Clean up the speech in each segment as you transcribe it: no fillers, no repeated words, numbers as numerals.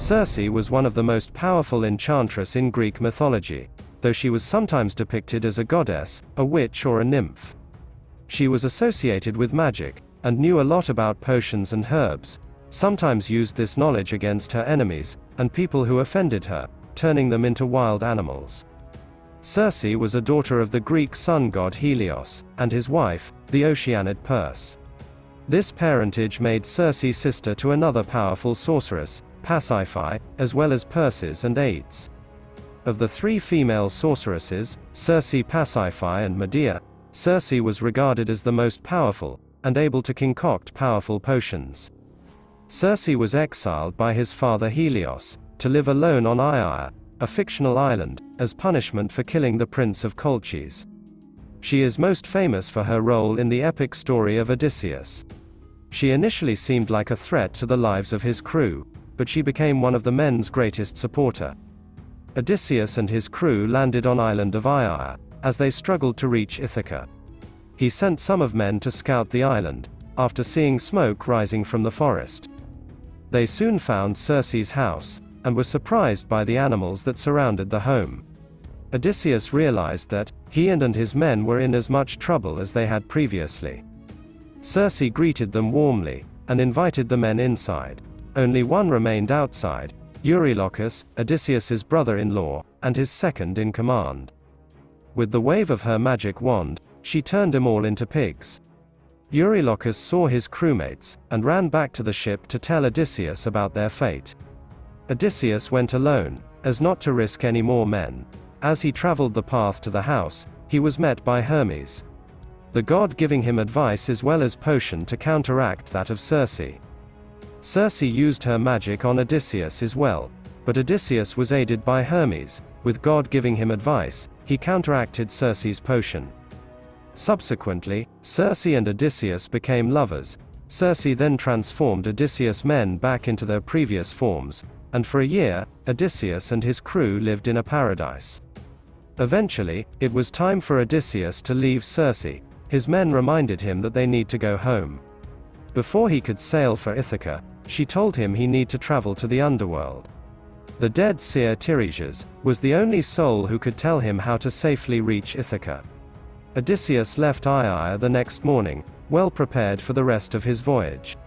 Circe was one of the most powerful enchantress in Greek mythology, though she was sometimes depicted as a goddess, a witch or a nymph. She was associated with magic, and knew a lot about potions and herbs, sometimes used this knowledge against her enemies, and people who offended her, turning them into wild animals. Circe was a daughter of the Greek sun god Helios, and his wife, the Oceanid Perse. This parentage made Circe sister to another powerful sorceress, Pasiphae, as well as Perses and Aides. Of the three female sorceresses, Circe, Pasiphae and Medea, Circe was regarded as the most powerful, and able to concoct powerful potions. Circe was exiled by his father Helios, to live alone on Aia, a fictional island, as punishment for killing the prince of Colchis. She is most famous for her role in the epic story of Odysseus. She initially seemed like a threat to the lives of his crew, but she became one of the men's greatest supporter. Odysseus and his crew landed on island of Aia, as they struggled to reach Ithaca. He sent some of men to scout the island, after seeing smoke rising from the forest. They soon found Circe's house, and were surprised by the animals that surrounded the home. Odysseus realized that he and his men were in as much trouble as they had previously. Circe greeted them warmly, and invited the men inside. Only one remained outside, Eurylochus, Odysseus's brother-in-law, and his second in command. With the wave of her magic wand, she turned them all into pigs. Eurylochus saw his crewmates, and ran back to the ship to tell Odysseus about their fate. Odysseus went alone, as not to risk any more men. As he traveled the path to the house, he was met by Hermes, the god, giving him advice as well as potion to counteract that of Circe. Circe used her magic on Odysseus as well, but Odysseus was aided by Hermes, with God giving him advice. He counteracted Circe's potion. Subsequently, Circe and Odysseus became lovers. Circe then transformed Odysseus' men back into their previous forms, and for a year, Odysseus and his crew lived in a paradise. Eventually, it was time for Odysseus to leave Circe. His men reminded him that they need to go home. Before he could sail for Ithaca, she told him he need to travel to the underworld. The dead seer Tiresias was the only soul who could tell him how to safely reach Ithaca. Odysseus left Aia the next morning, well prepared for the rest of his voyage.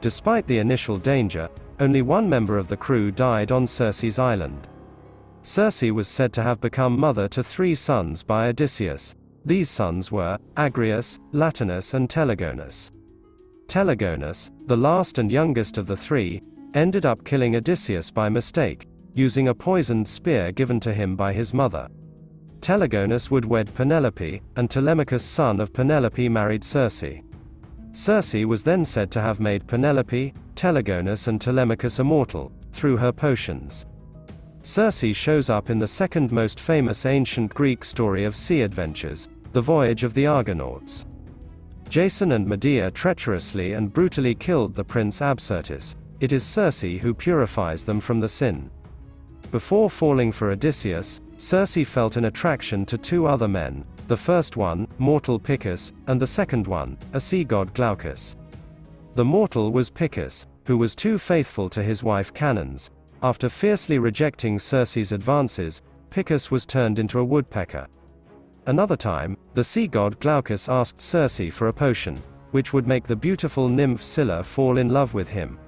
Despite the initial danger, only one member of the crew died on Circe's island. Circe was said to have become mother to 3 sons by Odysseus. These sons were Agrius, Latinus and Telegonus. Telegonus, the last and youngest of the 3, ended up killing Odysseus by mistake, using a poisoned spear given to him by his mother. Telegonus would wed Penelope, and Telemachus, son of Penelope, married Circe. Circe was then said to have made Penelope, Telegonus and Telemachus immortal, through her potions. Circe shows up in the second most famous ancient Greek story of sea adventures, the voyage of the Argonauts. Jason and Medea treacherously and brutally killed the prince Absyrtus. It is Circe who purifies them from the sin. Before falling for Odysseus, Circe felt an attraction to 2 other men, the first one, mortal Picus, and the second one, a sea god Glaucus. The mortal was Picus, who was too faithful to his wife Canons. After fiercely rejecting Circe's advances, Picus was turned into a woodpecker. Another time, the sea god Glaucus asked Circe for a potion, which would make the beautiful nymph Scylla fall in love with him.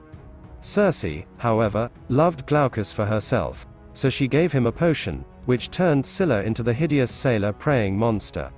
Circe, however, loved Glaucus for herself, so she gave him a potion, which turned Scylla into the hideous sailor praying monster.